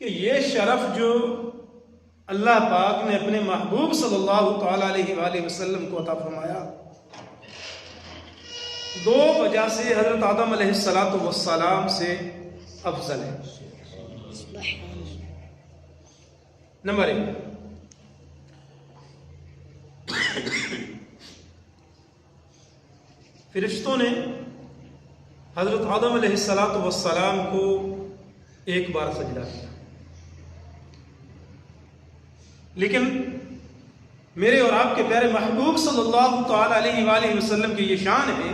کہ یہ شرف جو اللہ پاک نے اپنے محبوب صلی اللہ تعالیٰ علیہ وآلہ وسلم کو عطا فرمایا، دو وجہ سے حضرت آدم علیہ السلام سے افضل ہے۔ نمبر 1، فرشتوں نے حضرت آدم علیہ السلام کو ایک بار سجدہ کیا، لیکن میرے اور آپ کے پیارے محبوب صلی اللہ تعالی علیہ وآلہ وسلم کی یہ شان ہے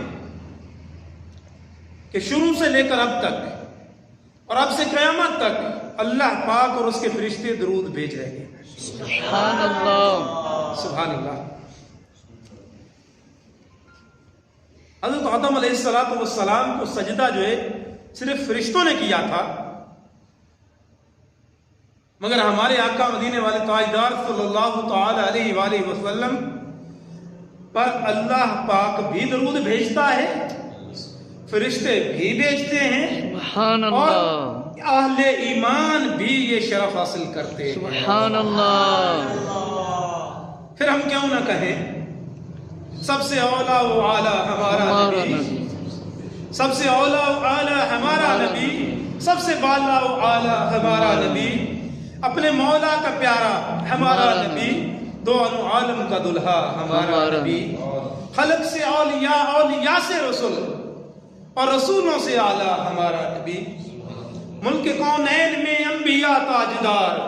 کہ شروع سے لے کر اب تک اور اب سے قیامت تک اللہ پاک اور اس کے فرشتے درود بھیج رہے ہیں۔ سبحان اللہ، سبحان اللہ۔ حضرت آدم علیہ السلام کو سجدہ جو ہے صرف فرشتوں نے کیا تھا، مگر ہمارے آقا مدینے والے تاجدار صلی اللہ تعالی علیہ وآلہ وسلم پر اللہ پاک بھی درود بھیجتا ہے، فرشتے بھی بھیجتے ہیں، سبحان اور اللہ، اہل ایمان بھی یہ شرف حاصل کرتے ہیں۔ سبحان اللہ۔ پھر ہم کیوں نہ کہیں سب سے اولا و اعلیٰ ہمارا نبی، سب سے اولا و اعلیٰ ہمارا نبی، سب سے بالا و اعلیٰ ہمارا نبی، اپنے مولا کا پیارا ہمارا نبی، دو عالم کا دلہا ہمارا نبی، خلق سے اولیاء، اولیاء سے رسول اور رسولوں سے اعلیٰ ہمارا نبی، ملک کونین میں انبیاء تاجدار،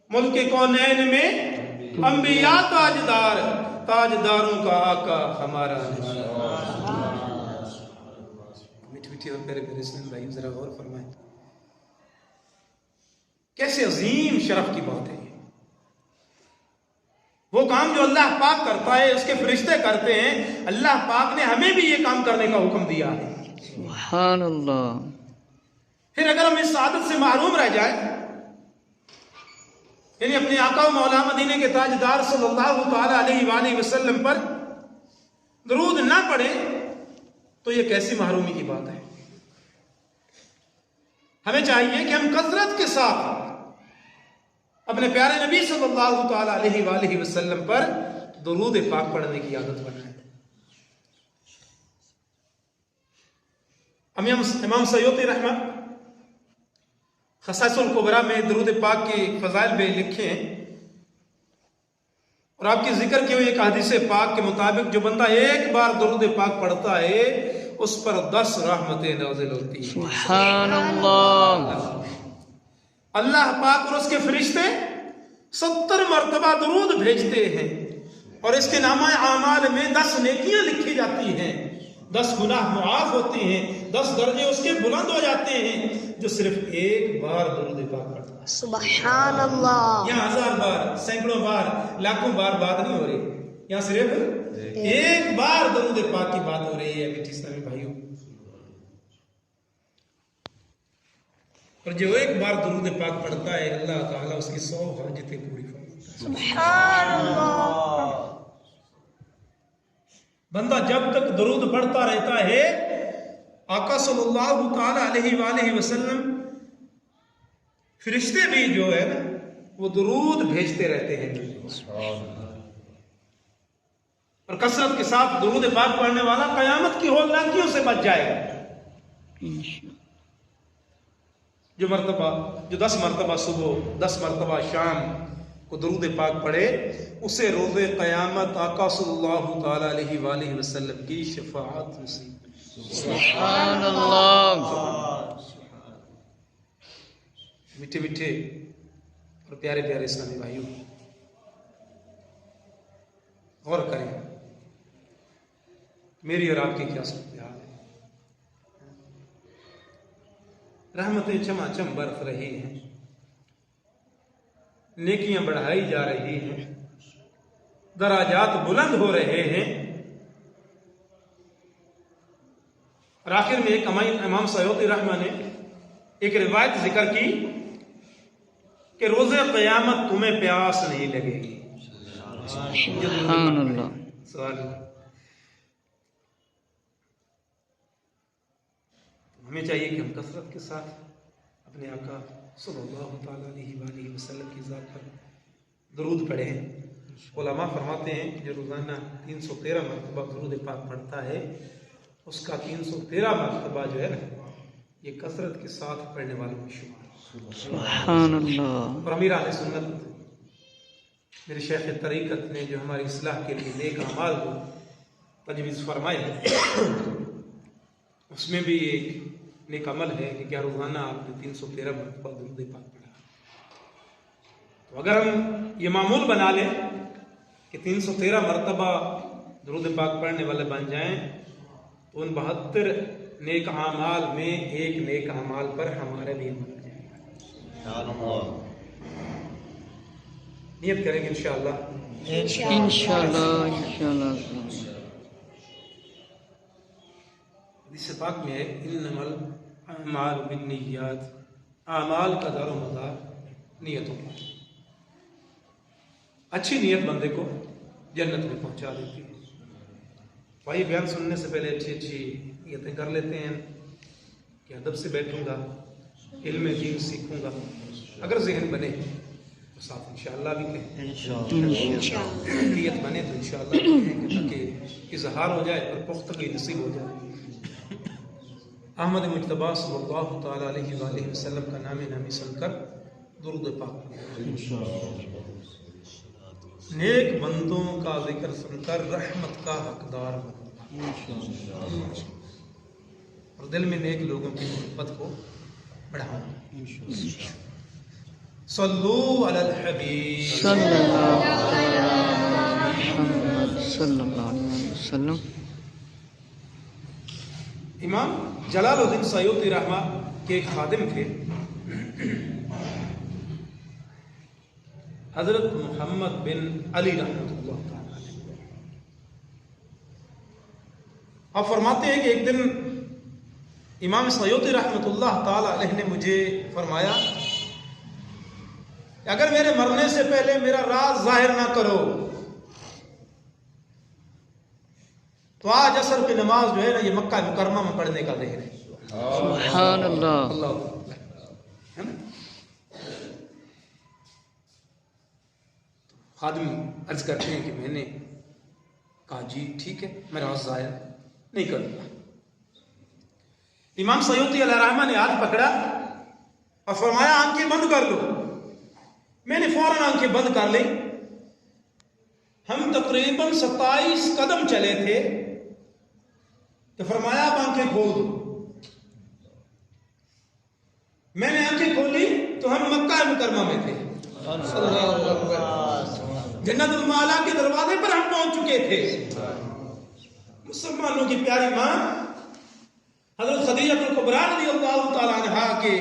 ملک کونین میں انبیاء تاجدار، تاجداروں کا آقا ہمارا نبی۔ میٹھی میٹھی اور پیارے پیارے اسلام بھائی ذرا غور فرمائیں، کیسے عظیم شرف کی بات ہے۔ وہ کام جو اللہ پاک کرتا ہے، اس کے فرشتے کرتے ہیں، اللہ پاک نے ہمیں بھی یہ کام کرنے کا حکم دیا ہے۔ سبحان اللہ۔ پھر اگر ہم اس سعادت سے محروم رہ جائیں، یعنی اپنے آقا و مولا مدینے کے تاجدار صلی اللہ تعالی علیہ وآلہ وسلم پر درود نہ پڑے، تو یہ کیسی محرومی کی بات ہے۔ ہمیں چاہیے کہ ہم کثرت کے ساتھ اپنے پیارے نبی صلی اللہ تعالی علیہ وآلہ وسلم پر درود پاک پڑھنے کی عادت بنائیں۔ امام سیوطی رحمہ خصائص الکبریٰ میں درود پاک کی فضائل میں لکھے ہیں، اور آپ کی ذکر کی ہوئی ایک حدیث پاک کے مطابق جو بندہ ایک بار درود پاک پڑھتا ہے اس پر 10 رحمتیں نازل ہوتی ہیں۔ سبحان اللہ۔ اللہ پاک اور اس کے فرشتے 70 مرتبہ درود بھیجتے ہیں، اور اس کے نامہ اعمال میں 10 نیکیاں لکھی جاتی ہیں، 10 گناہ معاف ہوتے ہیں، 10 درجے اس کے بلند ہو جاتے ہیں، جو صرف ایک بار درود پاک پڑھتا ہے۔ سبحان اللہ۔ یہاں 1000 بار، سینکڑوں بار، لاکھوں بار بات نہیں ہو رہی، یہاں صرف ایک بار درود پاک کی بات ہو رہی ہے میٹھی اسلامی بھائیوں۔ اور جو ایک بار درود پاک پڑھتا ہے، اللہ تعالیٰ اس کی 100 حاجتیں پوری فرماتا ہے۔ سبحان اللہ۔ بندہ جب تک درود پڑھتا رہتا ہے، آقا صلی اللہ تعالی علیہ وآلہ وسلم فرشتے بھی جو ہے نا وہ درود بھیجتے رہتے ہیں، اور کثرت کے ساتھ درود پاک پڑھنے والا قیامت کی ہولناکیوں سے بچ جائے گا۔ جو 10 مرتبہ صبح، 10 مرتبہ شام کو درود پاک پڑھے، اسے روز قیامت آقا صلی اللہ تعالی علیہ وآلہ وسلم کی شفاعت نصیب۔ سبحان اللہ۔ میٹھے میٹھے اور پیارے پیارے اسلامی بھائیوں، غور کریں میری اور آپ کی کیا صورتحال ہے۔ رحمتیں چما چم برس رہی ہیں، نیکیاں بڑھائی جا رہی ہیں، دراجات بلند ہو رہے ہیں، اور آخر میں ایک امام سیوطی رحمہ نے ایک روایت ذکر کی کہ روز قیامت تمہیں پیاس نہیں لگے گی۔ سبحان اللہ۔ سوال ہمیں چاہیے کہ ہم کثرت کے ساتھ اپنے آقا صلی اللہ تعالیٰ علیہ وآلہ وسلم کی ذات پر درود پڑھیں۔ علماء فرماتے ہیں کہ جو روزانہ 313 مرتبہ درود پاک پڑھتا ہے اس کا 313 مرتبہ جو ہے یہ کثرت کے ساتھ پڑھنے والوں میں شمار۔ سبحان اللہ۔ اور امیر اہل سنت میرے شیخ طریقت نے جو ہماری اصلاح کے لیے نیک اعمال کو تجویز فرمائے اس میں بھی ایک نیک عمل ہے کہ کیا روزانہ آپ نے 313 مرتبہ درود پاک پڑھا۔ تو اگر ہم یہ معمول بنا لیں کہ 313 مرتبہ درود پاک پڑھنے والے بن جائیں تو ان 72 نیک اعمال میں ایک نیک اعمال پر ہمارے بھی عمل ہو جائے گا۔ نیت کریں گے انشاءاللہ۔ انشاءاللہ انشاءاللہ۔ حدیث پاک میں ہے انما الاعمال بالنیات، اعمال کا دار و مدار نیتوں پر۔ اچھی نیت بندے کو جنت میں پہنچا دیتی ہے۔ وہی بیان سننے سے پہلے اچھی نیتیں کر لیتے ہیں کہ ادب سے بیٹھوں گا، علم دین سیکھوں گا، اگر ذہن بنے تو ساتھ انشاءاللہ بھی کہیں، نیت بنے تو انشاءاللہ بھی کہیں کہ تاکہ اظہار ہو جائے اور پختگی نصیب ہو جائے۔ احمد مجتبیٰ صلی اللہ تعالیٰ علیہ وآلہ وسلم کا نام نامی سن کر درود پاک نیک بندوں کا ذکر سن کر رحمت کا حقدار بنو اور دل میں نیک لوگوں کی محبت کو بڑھاؤ۔ صلو علی الحبیب صلی اللہ علیہ وسلم۔ امام جلال الدین سیوطی رحمہ کے ایک خادم تھے حضرت محمد بن علی رحمۃ اللہ تعالی علیہ۔ آپ فرماتے ہیں کہ ایک دن امام سیوطی رحمۃ اللہ تعالی علیہ نے مجھے فرمایا کہ اگر میرے مرنے سے پہلے میرا راز ظاہر نہ کرو تو آج عصر کی نماز جو ہے نا یہ مکہ مکرمہ میں پڑھنے کا ذہن ہے۔ سبحان اللہ۔ خادم عرض کرتے ہیں کہ میں نے کہا جی ٹھیک ہے میں راز ظاہر نہیں کروں گا۔ امام سیوطی علیہ رحمہ نے ہاتھ پکڑا اور فرمایا آنکھیں بند کر لو۔ میں نے فوراً آنکھیں بند کر لی۔ ہم تقریباً 27 قدم چلے تھے تو فرمایا آپ آنکھیں کھول دو۔ میں نے آنکھیں کھولی تو ہم مکہ مکرمہ میں تھے، جنت المعلا کے دروازے پر ہم پہنچ چکے تھے۔ مسلمانوں کی پیاری ماں حضرت خدیجہ الکبریٰ رضی اللہ تعالی عنہا کے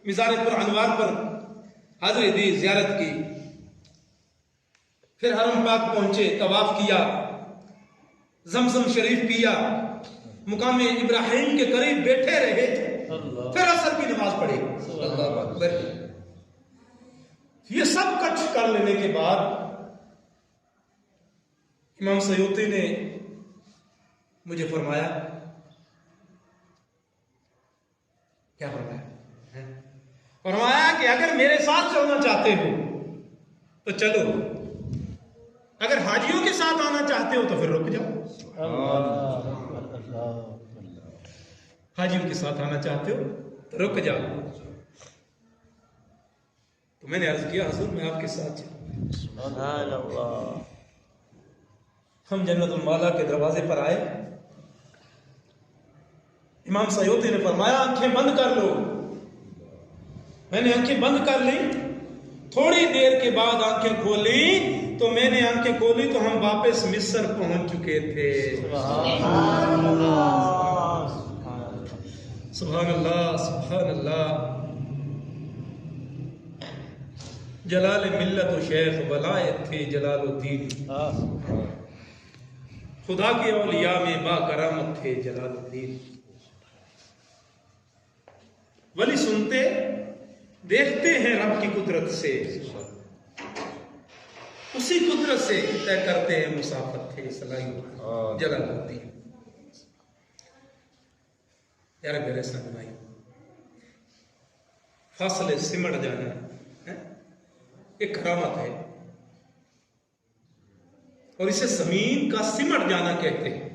مزار پر انوار پر حاضری دی، زیارت کی، پھر حرم پاک پہنچے، طواف کیا، زمزم شریف پیا، مقام ابراہیم کے قریب بیٹھے رہے، پھر عصر کی نماز پڑھی۔ اللہ اکبر۔ یہ سب کچھ کر لینے کے بعد امام سیوطی نے مجھے فرمایا، کیا فرمایا؟ فرمایا کہ اگر میرے ساتھ چلنا چاہتے ہو تو چلو، اگر حاجیوں کے ساتھ آنا چاہتے ہو تو پھر رک جاؤ۔ حاجیوں کے ساتھ آنا چاہتے ہو تو رک جاؤ۔ تو میں نے عرض کیا حضور میں آپ کے ساتھ چلوں۔ ہم جنت المعلا کے دروازے پر آئے، امام سیوطی نے فرمایا آنکھیں بند کر لو۔ میں نے آنکھیں بند کر لی، تھوڑی دیر کے بعد آنکھیں کھولی تو میں نے آنکھیں کھولی تو ہم واپس مصر پہنچ چکے تھے۔ سبحان اللہ سبحان اللہ۔ جلال ملت و شیخ ولایت تھے جلال الدین، خدا کے اولیاء میں با کرامت تھے جلال الدین۔ ولی سنتے دیکھتے ہیں رب کی قدرت سے، اسی قدرت سے طے کرتے ہیں مسافت تھے جلال الدین۔ یار میرے اسلام بھائی، فاصلے سمٹ جانا ایک کرامت ہے، اور اسے زمین کا سمٹ جانا کہتے ہیں۔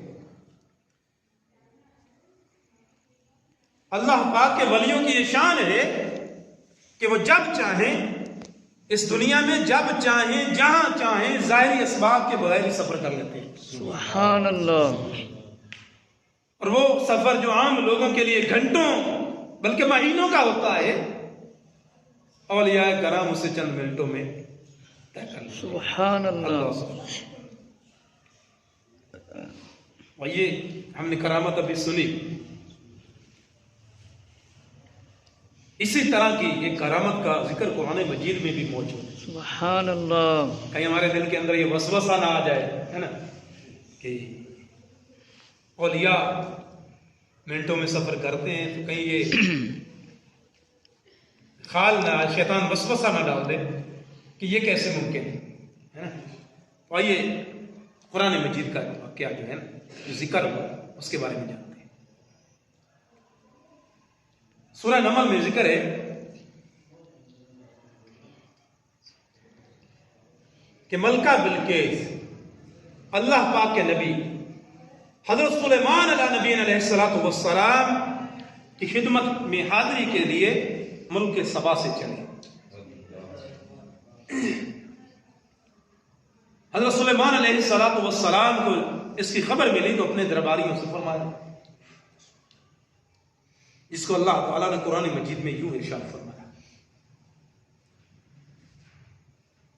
اللہ پاک کے ولیوں کی یہ شان ہے کہ وہ جب چاہیں اس دنیا میں، جب چاہیں جہاں چاہیں، ظاہری اسباب کے بغیر ہی سفر کر لیتے ہیں۔ سبحان اللہ۔ اور وہ سفر جو عام لوگوں کے لیے گھنٹوں بلکہ مہینوں کا ہوتا ہے، اولیاء کرام اسے چند منٹوں میں طے کر لیتے ہیں۔ سبحان اللہ۔ اور یہ ہم نے کرامت ابھی سنی، اسی طرح کی ایک کرامت کا ذکر قرآن مجید میں بھی موجود ہے۔ سبحان اللہ۔ کہیں ہمارے دل کے اندر یہ وسوسہ نہ آ جائے، ہے نا، کہ اولیاء منٹوں میں سفر کرتے ہیں، تو کہیں یہ خیال نہ، شیطان وسوسہ نہ ڈال دے کہ یہ کیسے ممکن ہے نا۔ تو آئیے قرآن مجید کا واقعہ جو ہے نا، جو ذکر ہوا اس کے بارے میں جانتے ہیں۔ سورہ نمل میں ذکر ہے کہ ملکہ بلقیس اللہ پاک کے نبی حضرت سلیمان علیہ نبی علیہ السلام کی خدمت میں حاضری کے لیے ملک سبا سے چلے۔ حضرت سلیمان علیہ السلام کو اس کی خبر ملی تو اپنے درباریوں سے فرمایا، جس کو اللہ تعالیٰ نے قرآن مجید میں یوں ارشاد فرمایا،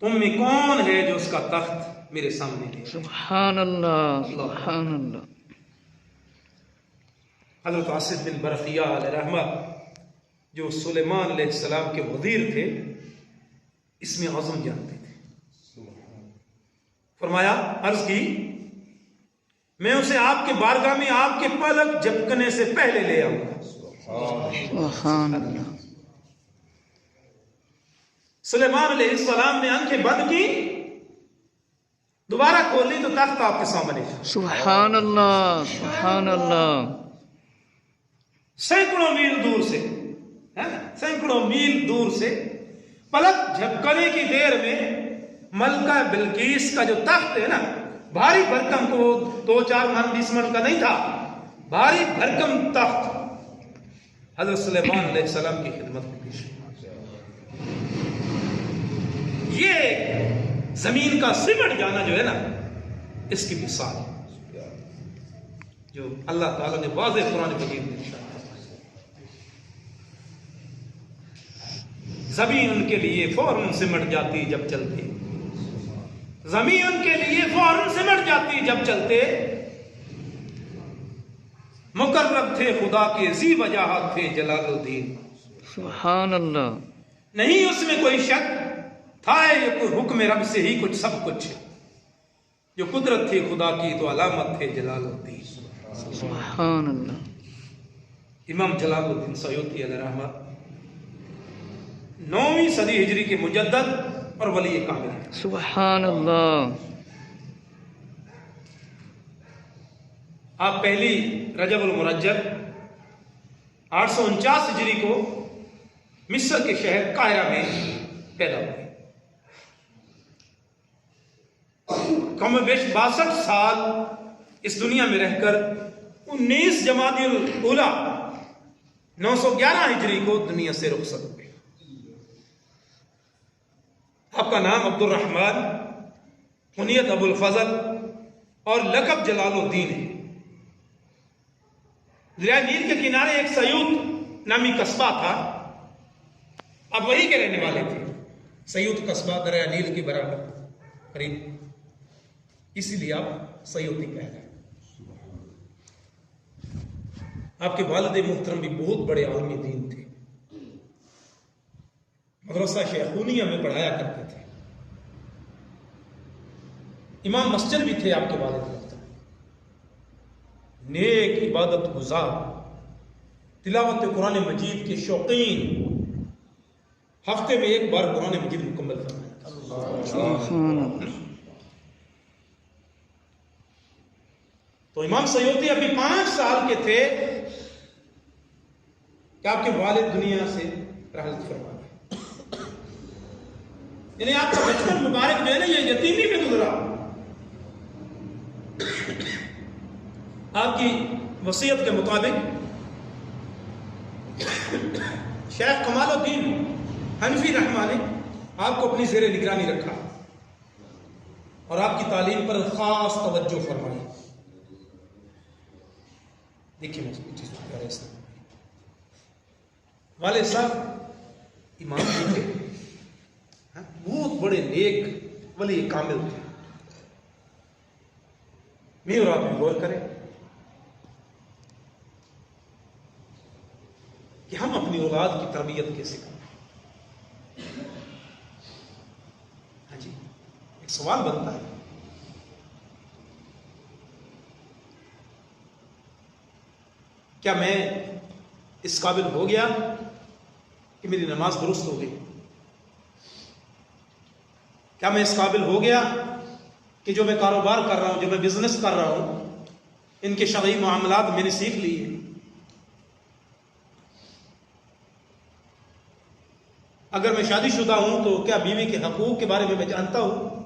تم میں کون ہے جو اس کا تخت میرے سامنے لے؟ سبحان اللہ۔ سبحان اللہ۔ حضرت آصف بن برقیہ علیہ رحمہ جو سلیمان علیہ السلام کے وزیر تھے، اس میں عزم جانتے تھے۔ فرمایا، عرض کی، میں اسے آپ کے بارگاہ میں آپ کے پلک جھپکنے سے پہلے لے آؤں گا۔ سبحان اللہ۔ سلیمان علیہ السلام نے آنکھیں بند کی، دوبارہ کھولی تو تخت آپ کے سامنے تھا۔ سبحان اللہ۔ سبحان اللہ۔ سینکڑوں میل دور سے، سینکڑوں میل دور سے پلک جھپکنے کی دیر میں ملکہ بلقیس کا جو تخت ہے نا، بھاری بھرکم، کو 2-4 من 20 من کا نہیں تھا، بھاری بھرکم تخت حضرت سلیمان علیہ السلام کی خدمت میں پیش کیا۔ یہ زمین کا سمٹ جانا جو ہے نا، اس کی مثال جو اللہ تعالیٰ نے واضح قرآن مجید میں ارشاد فرمایا۔ زمین ان کے لیے فوراً سمٹ جاتی جب چلتے، زمین ان کے لیے فوراً سمٹ جاتی جب چلتے، مقرب تھے خدا کے، ذی وجاہت تھے جلال الدین۔ سبحان اللہ۔ نہیں اس میں کوئی شک تھا، یہ کوئی حکم رب سے ہی کچھ سب کچھ، جو قدرت تھی خدا کی تو علامت تھے جلال الدین۔ سبحان اللہ۔ امام جلال الدین سیوطی علیہ رحمہ 9ویں صدی ہجری کے مجدد اور ولی کامل ہیں۔ سبحان اللہ۔ آپ پہلی رجب المرجب 849 ہجری کو مصر کے شہر قاہرہ میں پیدا ہوئے۔ کم و بیش 62 سال اس دنیا میں رہ کر 19 جمادی الاولیٰ 911 ہجری کو دنیا سے رخصت ہوئے۔ آپ کا نام عبد الرحمن، کنیت ابو الفضل اور لقب جلال الدین ہے۔ دریائے نیل کے کنارے ایک سیوط نامی قصبہ تھا، آپ وہی کے رہنے والے تھے۔ سیوط قصبہ دریائے نیل کے برابر قریب، اسی لیے آپ سیوطی کہہ رہے ہیں۔ آپ کے والد محترم بھی بہت بڑے عالم دین تھے، مدرسہ شیخونیہ میں پڑھایا کرتے تھے، امام مسجد بھی تھے آپ کے والد محترم، نیک عبادت گزار، تلاوت قرآن مجید کے شوقین، ہفتے میں ایک بار قرآن مجید مکمل فرمایا۔ تو امام سیوطی ابھی 5 سال کے تھے کہ آپ کے والد دنیا سے رحمت فرمائے. یعنی آپ کا بچپن مبارک جو ہے نا یہ یتیمی میں گزرا. آپ کی وصیت کے مطابق شیخ کمال الدین حنفی رحمہ نے آپ کو اپنی زیر نگرانی رکھا اور آپ کی تعلیم پر خاص توجہ فرمائی. دیکھیے میں والد صاحب امام جی تھے, بہت بڑے نیک ولی کامل تھے. میں اور آپ بھی غور کریں کہ ہم اپنی اولاد کی تربیت کیسے کریں. ہاں جی, ایک سوال بنتا ہے کیا میں اس قابل ہو گیا کہ میری نماز درست ہو گئی؟ کیا میں اس قابل ہو گیا کہ جو میں کاروبار کر رہا ہوں, جو میں بزنس کر رہا ہوں, ان کے شرعی معاملات میں نے سیکھ لیے؟ اگر میں شادی شدہ ہوں تو کیا بیوی کے حقوق کے بارے میں جانتا ہوں؟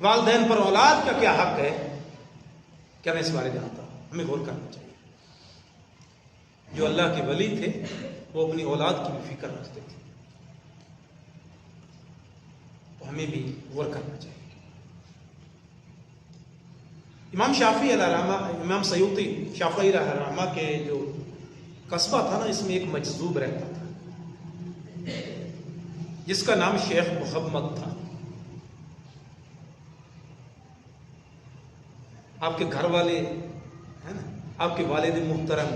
والدین پر اولاد کا کیا حق ہے, کیا میں اس بارے جانتا ہوں؟ ہمیں غور کرنا چاہیے. جو اللہ کے ولی تھے وہ اپنی اولاد کی بھی فکر رکھتے تھے, تو ہمیں بھی غور کرنا چاہیے. امام شافعی علیہ رحمہ, امام سیوطی شافعی علیہ رحمہ کے جو قصبہ تھا نا, اس میں ایک مجذوب رہتا تھا جس کا نام شیخ محمد تھا. آپ کے گھر والے ہے نا, آپ کے والد محترم,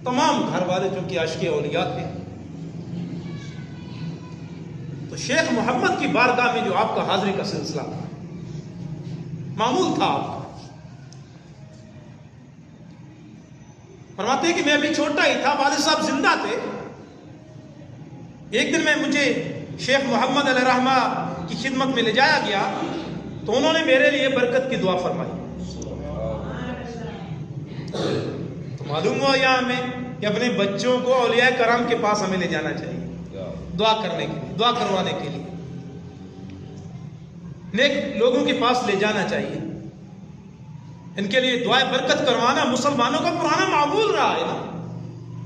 تمام گھر والے جو کہ عاشق اولیاء تھے, تو شیخ محمد کی بارگاہ میں جو آپ کا حاضری کا سلسلہ تھا, معمول تھا آپ کا. فرماتے ہیں کہ میں ابھی چھوٹا ہی تھا, والد صاحب زندہ تھے. ایک دن میں مجھے شیخ محمد علیہ رحمہ کی خدمت میں لے جایا گیا تو انہوں نے میرے لیے برکت کی دعا فرمائی. تو معلوم ہوا یہاں ہمیں کہ اپنے بچوں کو اولیاء کرام کے پاس ہمیں لے جانا چاہیے, دعا کرنے کے لیے, دعا کروانے کے لیے, نیک لوگوں کے پاس لے جانا چاہیے. ان کے لیے دعائیں برکت کروانا مسلمانوں کا پرانا معمول رہا ہے نا.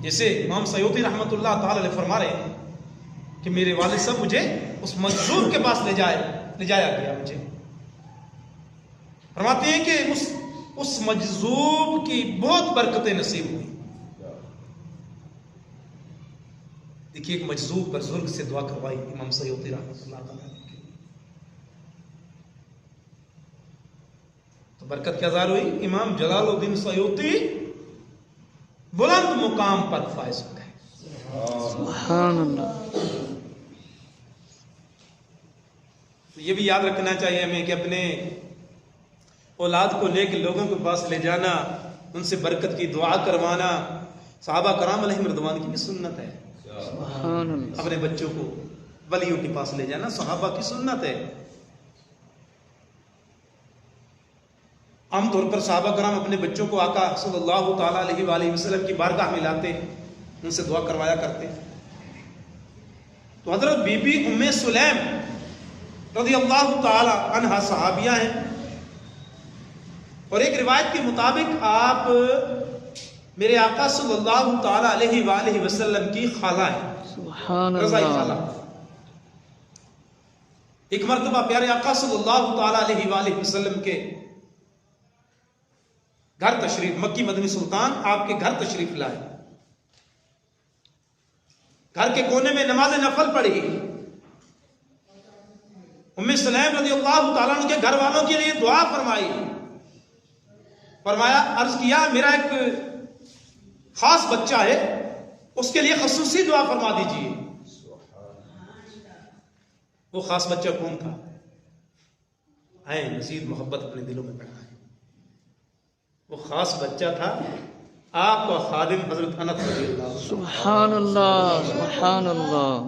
جیسے امام سیوطی رحمۃ اللہ تعالی علیہ فرما رہے ہیں کہ میرے والد صاحب مجھے اس مجذوب کے پاس لے جایا گیا. مجھے فرماتے ہیں کہ اس مجذوب کی بہت برکتیں نصیب ہوئی. دیکھیے ایک مجذوب بزرگ سے دعا کروائی امام سیوطی رحمۃ اللہ تعالی. تو برکت کیا ظاہر ہوئی؟ امام جلال الدین سیوطی بلند مقام پر فائز ہو گئے. سبحان اللہ. تو یہ بھی یاد رکھنا چاہیے ہمیں کہ اپنے اولاد کو لے کے لوگوں کے پاس لے جانا, ان سے برکت کی دعا کروانا صحابہ کرام علیہم رضوان کی بھی سنت ہے. سبحان اللہ. اپنے بچوں کو ولیوں کے پاس لے جانا صحابہ کی سنت ہے. عام طور پر صحابہ کرام اپنے بچوں کو آقا صلی اللہ تعالیٰ علیہ وآلہ وسلم کی بارگاہ میں لاتے, ان سے دعا کروایا کرتے. تو حضرت بی بی ام سلیم رضی اللہ تعالی عنہا صحابیہ ہیں, اور ایک روایت کے مطابق آپ میرے آقا صلی اللہ تعالی علیہ وآلہ وسلم کی خالہ ہیں. سبحان رضائی خالہ. اللہ. ایک مرتبہ پیارے آقا صلی اللہ تعالی علیہ وآلہ وسلم کے گھر تشریف, مکی مدنی سلطان آپ کے گھر تشریف لائے. گھر کے کونے میں نماز نفل پڑھی. ام سلیم رضی اللہ تعالیٰ عنہ کے گھر والوں کے لیے دعا فرمائی. فرمایا, عرض کیا میرا ایک خاص بچہ ہے, اس کے لیے خصوصی دعا فرما دیجیے. وہ خاص بچہ کون تھا؟ آئے مزید محبت اپنے دلوں میں بڑھائیں. وہ خاص بچہ تھا آپ کا خادم حضرت انس رضی اللہ عنہ. سبحان اللہ. سبحان اللہ.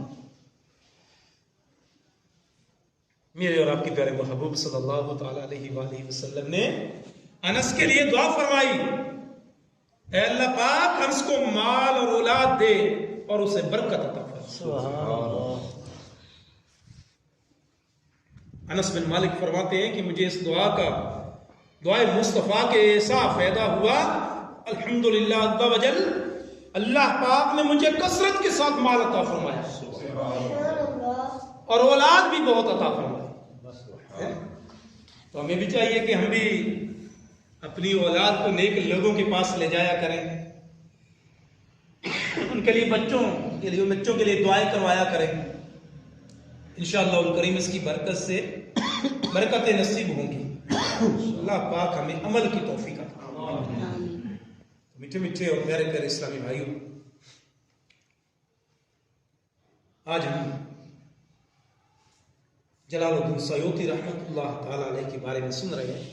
میرے اور آپ کے پیارے محبوب صلی اللہ تعالی علیہ وآلہ وسلم نے انس کے لیے دعا فرمائی. اے اللہ پاک انس کو مال اور اولاد دے اور اسے برکت عطا فرما۔ انس بن مالک فرماتے ہیں کہ مجھے اس دعائے مصطفیٰ کے ایسا فائدہ ہوا، الحمدللہ عز و جل، اللہ پاک نے مجھے کثرت کے ساتھ مال عطا فرمایا اور اولاد بھی بہت عطا فرمائی۔ تو ہمیں بھی چاہیے کہ ہم بھی اپنی اولاد کو نیک لوگوں کے پاس لے جایا کریں، ان کے لیے بچوں کے لیے دعائیں کروایا کریں۔ انشاءاللہ الکریم اس کی برکت سے برکتیں نصیب ہوں گی۔ اللہ پاک ہمیں عمل کی توفیق عطا فرمائے۔ میٹھے میٹھے اور پیارے پیارے اسلامی بھائیوں، آج ہم جلال الدین سیوطی رحمۃ اللہ تعالی علیہ کے بارے میں سن رہے ہیں،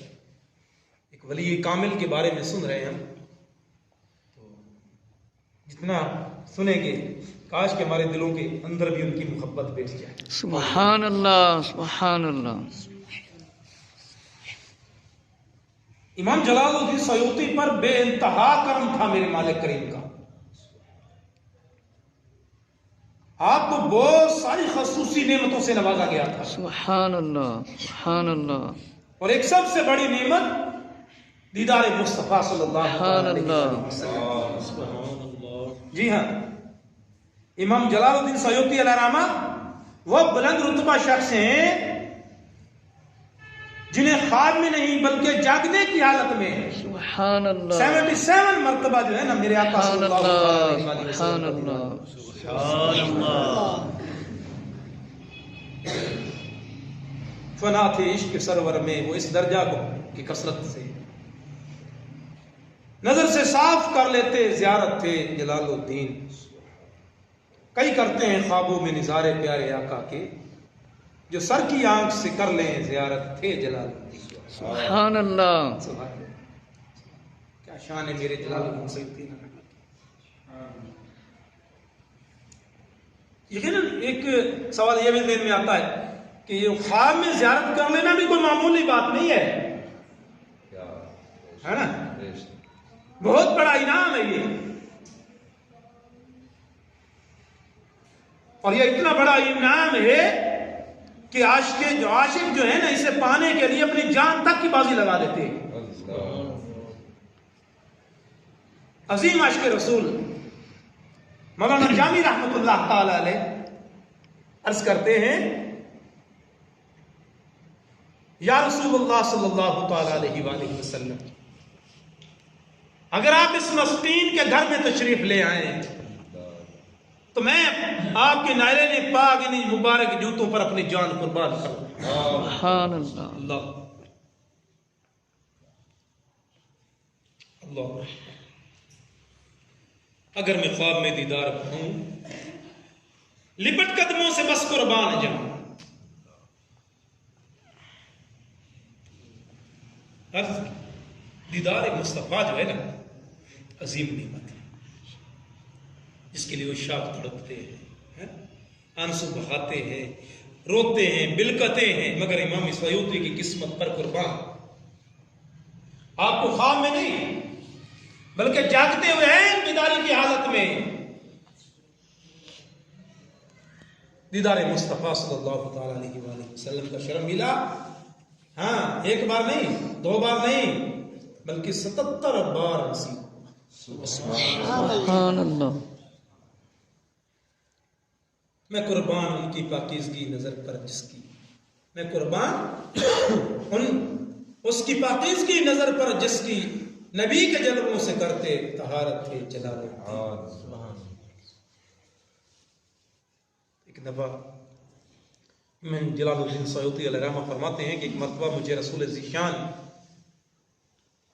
ایک ولی کامل کے بارے میں سن رہے ہیں۔ تو جتنا سنیں گے کاش کہ ہمارے دلوں کے اندر بھی ان کی محبت بیٹھ جائے۔ سبحان اللہ، سبحان اللہ۔ امام جلال الدین سیوطی پر بے انتہا کرم تھا میرے مالک کریم کا۔ آپ کو بہت ساری خصوصی نعمتوں سے نوازا گیا تھا، سبحان اللہ، سبحان اللہ۔ اور ایک سب سے بڑی نعمت دیدار مصطفیٰ صلی اللہ علیہ وسلم۔ جی ہاں، امام جلال الدین سیوطی علیہ رحمہ وہ بلند رتبہ شخص ہیں جنہیں خواب میں نہیں بلکہ جاگنے کی حالت میں سبحان اللہ، 77 مرتبہ جو ہے نا میرے آقا صلی اللہ علیہ سبحان وسلم اللہ، فنا تھے عشق سرور میں وہ اس درجہ کو کی کثرت سے نظر سے صاف کر لیتے زیارت تھے جلال الدین۔ کئی کرتے ہیں خوابوں میں نظارے پیارے آقا کے، جو سر کی آنکھ سے کر لیں زیارت تھے جلال الدین۔ سبحان اللہ، سبحان اللہ، کیا شان ہے میرے جلال الدین سیوطی۔ یقیناً ایک سوال یہ بھی ذہن میں آتا ہے کہ یہ خواب میں زیارت کر لینا بھی کوئی معمولی بات نہیں ہے نا، بہت بڑا انعام ہے یہ، اور یہ اتنا بڑا انعام ہے کہ عاشق جو ہے نا اسے پانے کے لیے اپنی جان تک کی بازی لگا دیتے ہیں۔ عظیم عاشق رسول مولانا جامی رحمۃ اللہ تعالی علیہ عرض کرتے ہیں، یا رسول اللہ صلی اللہ تعالی علیہ وآلہ وسلم، اگر آپ اس مسکین کے گھر میں تشریف لے آئیں تو میں آپ کے نائلین پاک ان مبارک جوتوں پر اپنی جان قربان کروں۔ سبحان اللہ، اللہ اللہ، اگر میں خواب میں دیدار ہوں لپٹ قدموں سے بس قربان جاؤں۔ دیدار مصطفیٰ جو ہے نا عظیم نعمت ہے، جس کے لیے وہ شاق تڑپتے ہیں، آنسو بہاتے ہیں، روتے ہیں، بلکتے ہیں، مگر امام سیوطی کی قسمت پر قربان آپ کو خواب میں نہیں بلکہ جاگتے ہوئے ہیں بیداری کی حالت میں دیدار مصطفیٰ صلی اللہ تعالی علیہ وآلہ وسلم کا شرف ملا۔ ہاں، ایک بار نہیں، 2 بار نہیں، بلکہ 77 بار نصیب ہوا۔ سبحان اللہ، میں قربان ان کی پاکیزگی نظر پر جس کی، میں قربان اس کی پاکیزگی نظر پر جس کی نبی کے جلووں سے کرتے طہارت تھے جلال الدین۔ ایک دفعہ میں جلال الدین سیوطی علیہ رحمہ فرماتے ہیں کہ ایک مرتبہ مجھے رسول ذیشان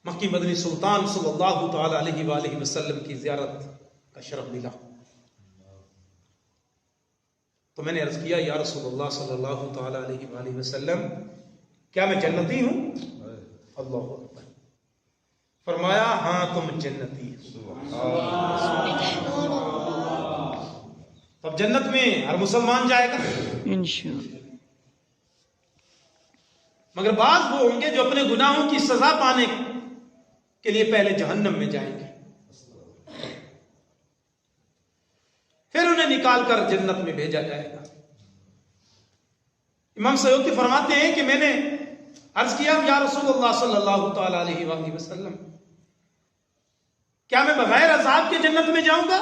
مکی مدنی سلطان صلی اللہ تعالی علیہ وآلہ وسلم کی زیارت کا شرف ملا، تو میں نے عرض کیا، یا رسول اللہ صلی اللہ تعالی علیہ وآلہ وسلم، کیا میں جنتی ہوں؟ اللہ اکبر، فرمایا ہاں تم جنتی ہو۔ اب جنت میں ہر مسلمان جائے گا انشاءاللہ، مگر بعض وہ ہوں گے جو اپنے گناہوں کی سزا پانے کے لیے پہلے جہنم میں جائیں گے۔ نکال کر جنت میں بھیجا جائے گا۔ امام سیوطی فرماتے ہیں کہ میں نے عرض کیا یا رسول اللہ صلی اللہ تعالی علیہ وآلہ وسلم، کیا میں بغیر عذاب کے جنت میں جاؤں گا؟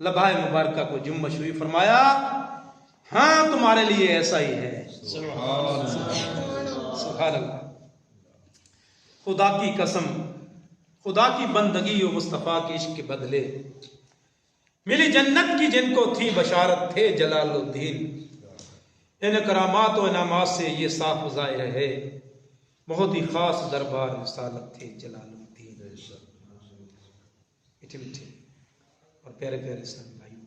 لبائے مبارکہ کو جمش ہوئی، فرمایا ہاں تمہارے لیے ایسا ہی ہے۔ سبحان اللہ۔ خدا کی قسم، خدا کی بندگی و مصطفیٰ کے عشق کے بدلے ملی جنت کی جن کو تھی بشارت، تھے جلال الدین۔ ان کرامات و انعامات سے یہ صاف ظاہر ہے، بہت ہی خاص دربار رسالت تھے جلال الدین۔ میٹھے میٹھے اور پیارے پیارے اسلامی بھائیوں،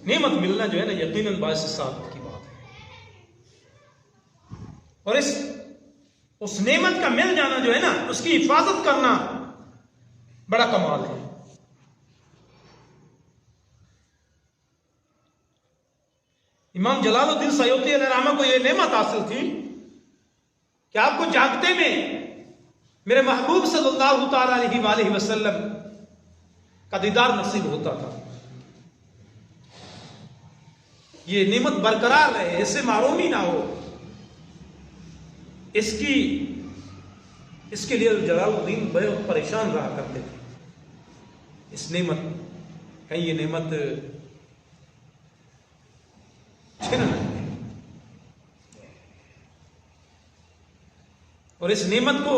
نعمت ملنا جو ہے نا یقیناً باعث سعادت کی بات ہے، اور اس نعمت کا مل جانا جو ہے نا اس کی حفاظت کرنا بڑا کمال ہے۔ امام جلال الدین سیوطی علیہ الرحمہ کو یہ نعمت حاصل تھی کہ آپ کو جاگتے میں میرے محبوب صلی اللہ تعالی علیہ وآلہ وسلم کا دیدار نصیب ہوتا تھا۔ یہ نعمت برقرار رہے، اس سے محرومی نہ ہو، اس کے لیے جلال الدین بہت پریشان رہا کرتے تھے۔ اس نعمت کہیں یہ نعمت چھن نہ جائے، اور اس نعمت کو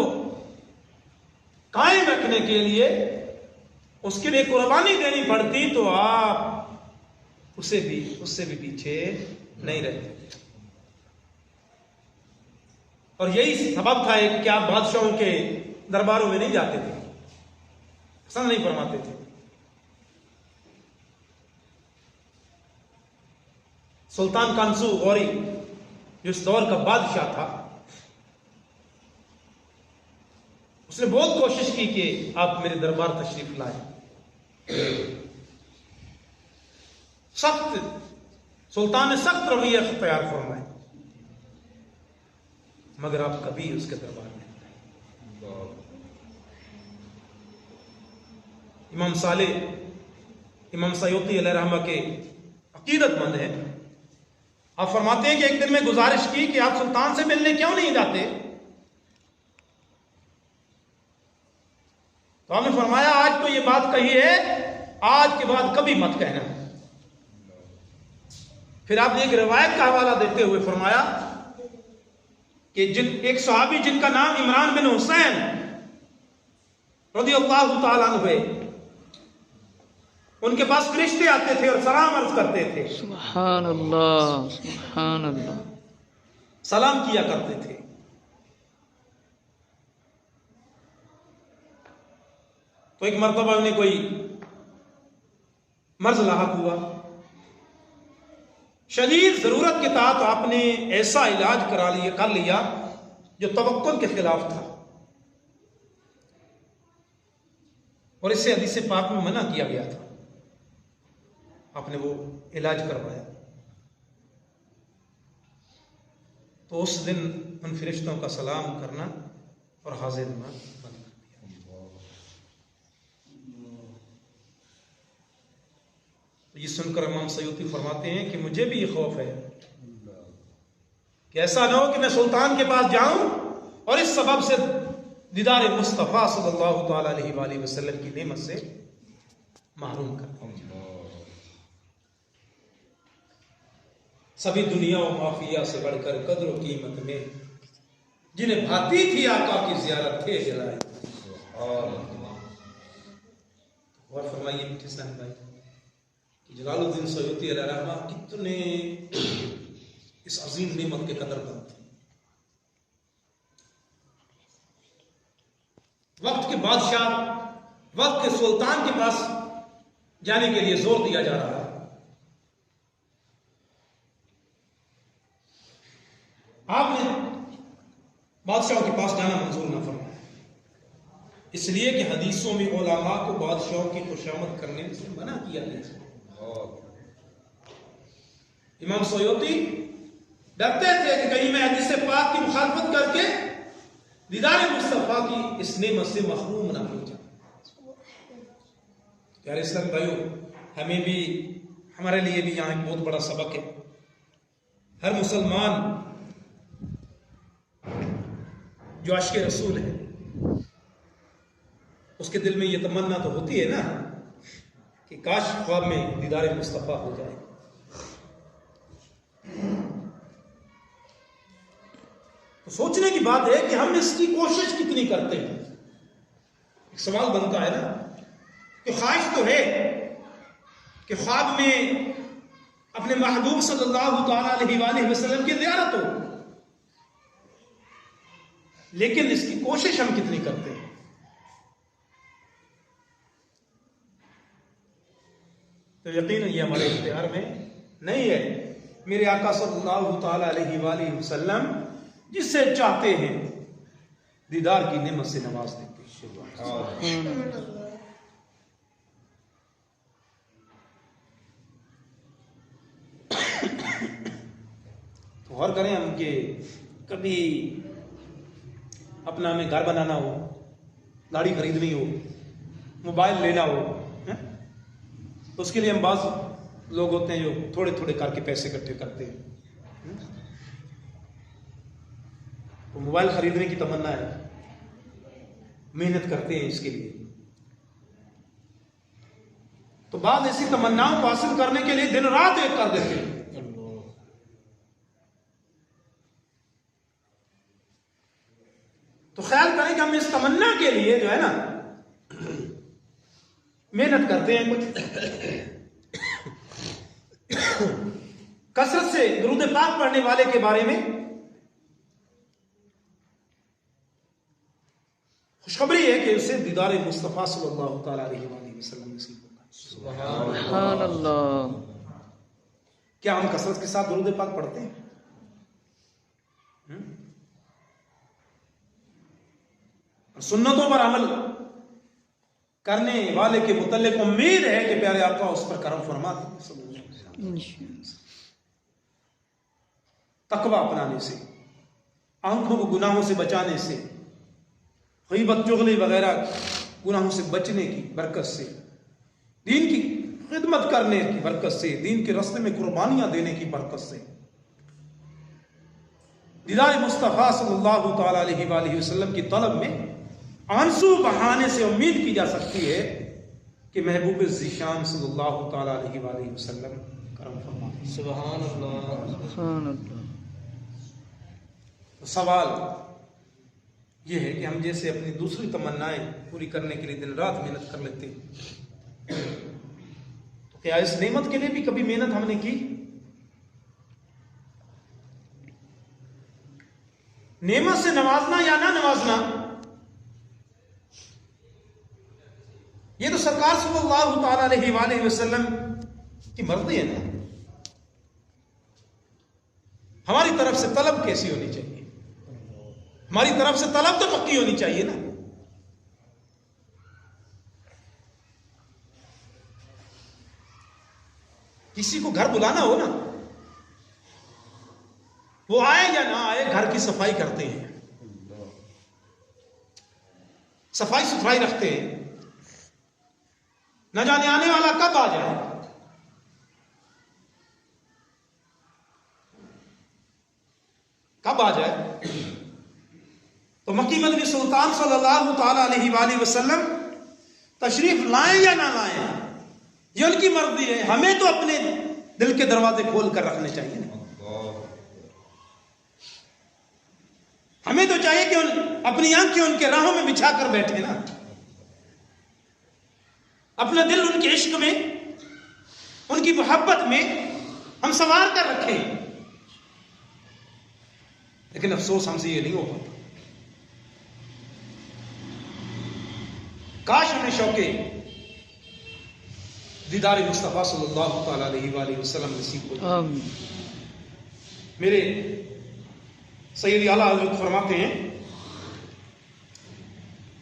قائم رکھنے کے لیے اس کے لیے قربانی دینی پڑتی تو آپ اس سے بھی پیچھے نہیں رہتے۔ اور یہی سبب تھا کہ آپ بادشاہوں کے درباروں میں نہیں جاتے تھے، پسند نہیں فرماتے تھے۔ سلطان کانسو غوری جو اس دور کا بادشاہ تھا، اس نے بہت کوشش کی کہ آپ میرے دربار تشریف لائیں۔ سلطان نے سخت رویہ اختیار فرمائے، مگر آپ کبھی اس کے دربار میں نہیں گئے۔ امام صالح، امام سیوطی علیہ رحمہ کے عقیدت مند ہیں، آپ فرماتے ہیں کہ ایک دن میں گزارش کی کہ آپ سلطان سے ملنے کیوں نہیں جاتے؟ تو آپ نے فرمایا آج تو یہ بات کہی ہے، آج کے بعد کبھی مت کہنا۔ پھر آپ نے ایک روایت کا حوالہ دیتے ہوئے فرمایا کہ ایک صحابی جن کا نام عمران بن حسین رضی اللہ تعالیٰ عنہ ہے، ان کے پاس فرشتے آتے تھے اور سلام عرض کرتے تھے، سبحان اللہ، سبحان اللہ، سلام کیا کرتے تھے۔ تو ایک مرتبہ انہیں کوئی مرض لاحق ہوا، شدید ضرورت کے تحت آپ نے ایسا علاج کر لیا جو توکل کے خلاف تھا، اور اس سے حدیث پاک میں منع کیا گیا تھا۔ آپ نے وہ علاج کروایا تو اس دن ان فرشتوں کا سلام کرنا اور حاضر ہونا بند کر دیا۔ یہ سن کر امام سیوطی فرماتے ہیں کہ مجھے بھی یہ خوف ہے کہ ایسا نہ ہو کہ میں سلطان کے پاس جاؤں اور اس سبب سے دیدار مصطفیٰ صلی اللہ تعالی علیہ وآلہ وسلم کی نعمت سے محروم کر دوں۔ سبھی دنیا و مافیہ سے بڑھ کر قدر و قیمت میں جنہیں بھاتی تھی آقا کی زیارت تھے جلائے۔ اور فرمائیے میٹھے سن بھائی کہ جلال الدین سیوطی علیہ الرحمہ کتنے اس عظیم نعمت کے قدر بند تھے۔ وقت کے بادشاہ، وقت کے سلطان کے پاس جانے کے لیے زور دیا جا رہا ہے، آپ نے بادشاہوں کے پاس جانا منظور نہ فرمایا، اس لیے کہ حدیثوں میں علماء کو بادشاہوں کی خوشامد کرنے سے منع کیا گیا ہے۔ امام سیوطی ڈرتے تھے کہ کہیں میں حدیث پاک کی مخالفت کر کے دیدار مصطفیٰ کی اس نعمت سے محروم نہ ہو جائے۔ پیارے اسلام بھائیو، ہمیں بھی، ہمارے لیے بھی یہاں ایک بہت بڑا سبق ہے۔ ہر مسلمان جو عاشق رسول ہے، اس کے دل میں یہ تمنا تو ہوتی ہے نا کہ کاش خواب میں دیدار مصطفیٰ ہو جائے۔ تو سوچنے کی بات ہے کہ ہم اس کی کوشش کتنی کرتے ہیں۔ ایک سوال بنتا ہے نا کہ خواہش تو ہے کہ خواب میں اپنے محبوب صلی اللہ تعالی علیہ وآلہ وسلم کی زیارت ہو، لیکن اس کی کوشش ہم کتنی کرتے ہیں؟ تو یقیناً یہ ہمارے اختیار میں نہیں ہے۔ میرے آقا صلی اللہ تعالی علیہ وآلہ وسلم جس سے چاہتے ہیں دیدار کی نعمت سے نواز دیتے ہیں۔ تو غور کریں ہم کہ کبھی اپنا ہمیں گھر بنانا ہو، گاڑی خریدنی ہو، موبائل لینا ہو، تو اس کے لیے ہم بعض لوگ ہوتے ہیں جو تھوڑے تھوڑے کر کے پیسے اکٹھے کرتے ہیں۔ تو موبائل خریدنے کی تمنا ہے، محنت کرتے ہیں اس کے لیے۔ تو بعض ایسی تمناؤں کو حاصل کرنے کے لیے دن رات ایک کر دیتے ہیں۔ تو خیال کریں کہ ہم اس تمنا کے لیے جو ہے نا محنت کرتے ہیں کچھ، کثرت سے درود پاک پڑھنے والے کے بارے میں خوشخبری ہے کہ اسے دیدار مصطفیٰ صلی اللہ تعالی علیہ وآلہ وسلم نصیب ہوگا۔ سبحان اللہ۔ کیا ہم کثرت کے ساتھ درود پاک پڑھتے ہیں؟ سنتوں پر عمل کرنے والے کے متعلق امید ہے کہ پیارے آقا اس پر کرم فرما دیں۔ تقوی اپنانے سے، آنکھوں کو گناہوں سے بچانے سے، غیبت چغلی وغیرہ گناہوں سے بچنے کی برکت سے، دین کی خدمت کرنے کی برکت سے، دین کے راستے میں قربانیاں دینے کی برکت سے، دیدار مصطفیٰ صلی اللہ تعالی علیہ وآلہ وسلم کی طلب میں آنسو بہانے سے امید کی جا سکتی ہے کہ محبوب ذیشان صلی اللہ تعالی علیہ وآلہ وسلم کرم فرمائے۔ سبحان اللہ، سبحان اللہ۔ سوال یہ ہے کہ ہم جیسے اپنی دوسری تمنائیں پوری کرنے کے لیے دن رات محنت کر لیتے ہیں، تو کیا اس نعمت کے لیے بھی کبھی محنت ہم نے کی؟ نعمت سے نوازنا یا نہ نوازنا، یہ تو سرکار صلی اللہ تعالی علیہ وآلہ وسلم کی مرضی ہے نا۔ ہماری طرف سے طلب کیسی ہونی چاہیے؟ ہماری طرف سے طلب تو پکی ہونی چاہیے نا۔ کسی کو گھر بلانا ہو نا، وہ آئے یا نہ آئے گھر کی صفائی کرتے ہیں، صفائی ستھرائی رکھتے ہیں، نہ جانے آنے والا کب آ جائے۔ کب آ جائے تو مکی مدنی سلطان صلی اللہ تعالی علیہ وآلہ وسلم تشریف لائیں یا نہ لائیں، یہ ان کی مرضی ہے۔ ہمیں تو اپنے دل کے دروازے کھول کر رکھنے چاہیے نا۔ ہمیں تو چاہیے کہ اپنی آنکھیں ان کے راہوں میں بچھا کر بیٹھے نا، اپنا دل ان کے عشق میں، ان کی محبت میں ہم سنوار کر رکھیں۔ لیکن افسوس ہم سے یہ نہیں ہو پاتا۔ کاش ہمیں شوق دیدار مصطفیٰ صلی اللہ تعالی علیہ وآلہ وسلم نصیب ہو جائے۔ آمین۔ میرے سید اعلیٰ حضرت فرماتے ہیں،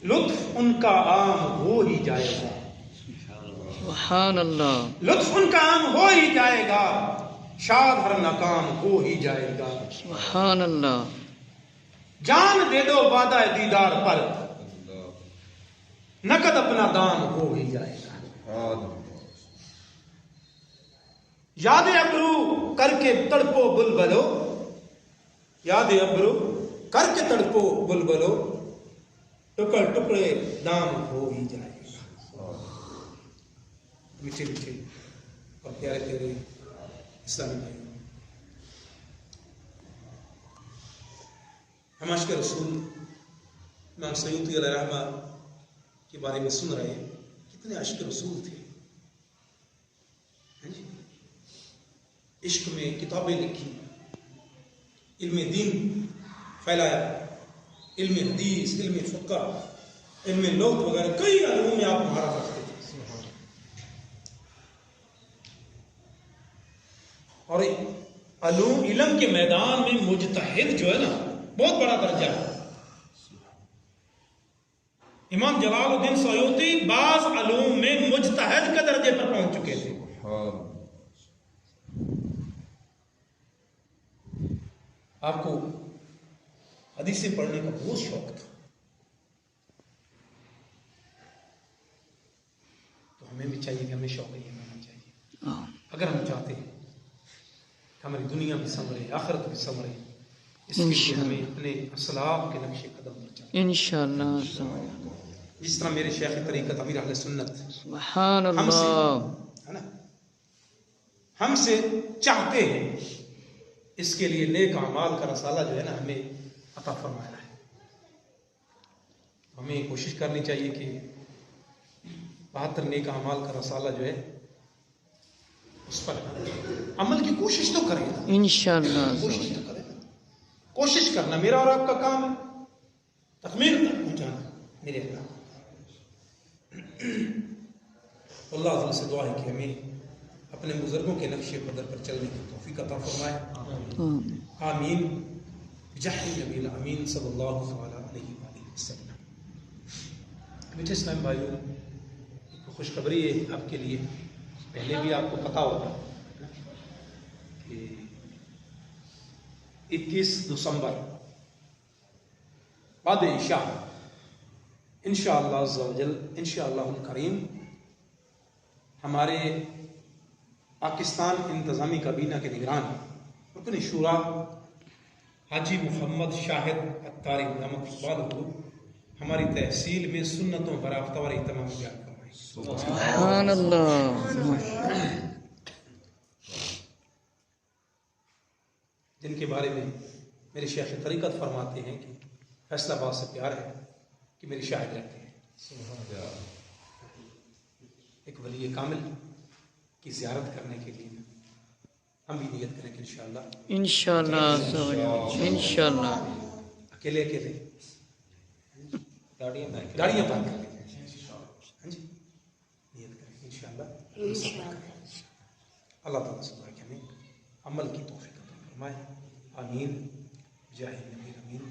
لطف ان کا عام ہو ہی جائے گا، سبحان اللہ۔ لطف ان کا عام ہو ہی جائے گا، شاد ہر ناکام ہو ہی جائے گا۔ سبحان اللہ۔ جان دے دو وعدہ دیدار پر، نقد اپنا دان ہو ہی جائے گا۔ یاد ابرو کر کے تڑپو بلبلو، یاد ابرو کر کے تڑپو بلبلو، ٹکڑ ٹکڑے دام ہو ہی جائے گا۔ میٹھے میٹھے اور پیارے پیارے اسلامی بھائی، ہم عاشق رسول امام سیوطی علیہ رحمہ کے بارے میں سن رہے ہیں، کتنے عاشق رسول تھے، عشق میں کتابیں لکھی، علم دین پھیلایا، علم حدیث، علم فقہ، علم لغت وغیرہ کئی علوم میں آپ مہارت رکھتے تھے، اور علم کے میدان میں مجتہد جو ہے نا بہت بڑا درجہ ہے۔ امام جلال الدین سیوطی بعض علوم میں مجتہد کے درجے پر پہنچ چکے تھے۔ آپ کو حدیثیں پڑھنے کا بہت شوق تھا، تو ہمیں بھی چاہیے کہ ہمیں شوق یہ ہونا چاہیے، اگر ہم چاہتے ہیں کہ ہماری دنیا بھی سنورے، آخرت بھی سنورے، اس کے لیے ہمیں اپنے اسلاف کے نقش قدم پر چلنا انشاءاللہ۔ جس طرح میرے شیخ طریقت امیر اہل سنت سبحان اللہ ہم سے چاہتے ہیں، اس کے لیے نیک اعمال کا رسالہ جو ہے نا ہمیں عطا فرمایا ہے۔ ہمیں کوشش کرنی چاہیے کہ 72 نیک اعمال کا رسالہ جو ہے اس پر عمل کی کوشش تو کریں، انشاءاللہ، کوشش تو کریں، کوشش کرنا میرا اور آپ کا کام ہے، تکمیل تک پہنچانا میرے اللہ۔ اللہ تعالیٰ سے دعا ہے کہ ہمیں اپنے بزرگوں کے نقش قدر پر چلنے کی توفیق عطا فرمائے، آمین بجاہ نبی الامین صلی اللہ علیہ وآلہ وسلم۔ میٹھے اسلام بھائیوں، ایک خوشخبری ہے آپ کے لیے، پہلے بھی آپ کو پتا ہوگا کہ 21 دسمبر بعد عشاء انشاءاللہ عز و جل، انشاءاللہ الکریم، ہمارے پاکستان انتظامی کابینہ کے نگران رکن شورا حاجی محمد شاہد عطاری دامت اقبالہ ہماری تحصیل میں سنتوں پر رابطہ اور اہتمام بیان فرمائیں۔ سبحان اللہ۔ جن کے بارے میں میرے شیخ طریقت فرماتے ہیں کہ فیصلہ آباد سے پیار ہے کہ میری شاہد رہتے ہیں، ایک ولی کامل کی زیارت کرنے کے لیے ہم بھی نیت کریں کہ انشاءاللہ، انشاءاللہ، اکیلے اکیلے گاڑیاں پارک کر لیں، ہاں جی، نیت کریں انشاءاللہ۔ اللہ تعالیٰ سے دعا کہ ہمیں عمل کی توفیق عطا فرمائے، آمین، جاہ نبی امین۔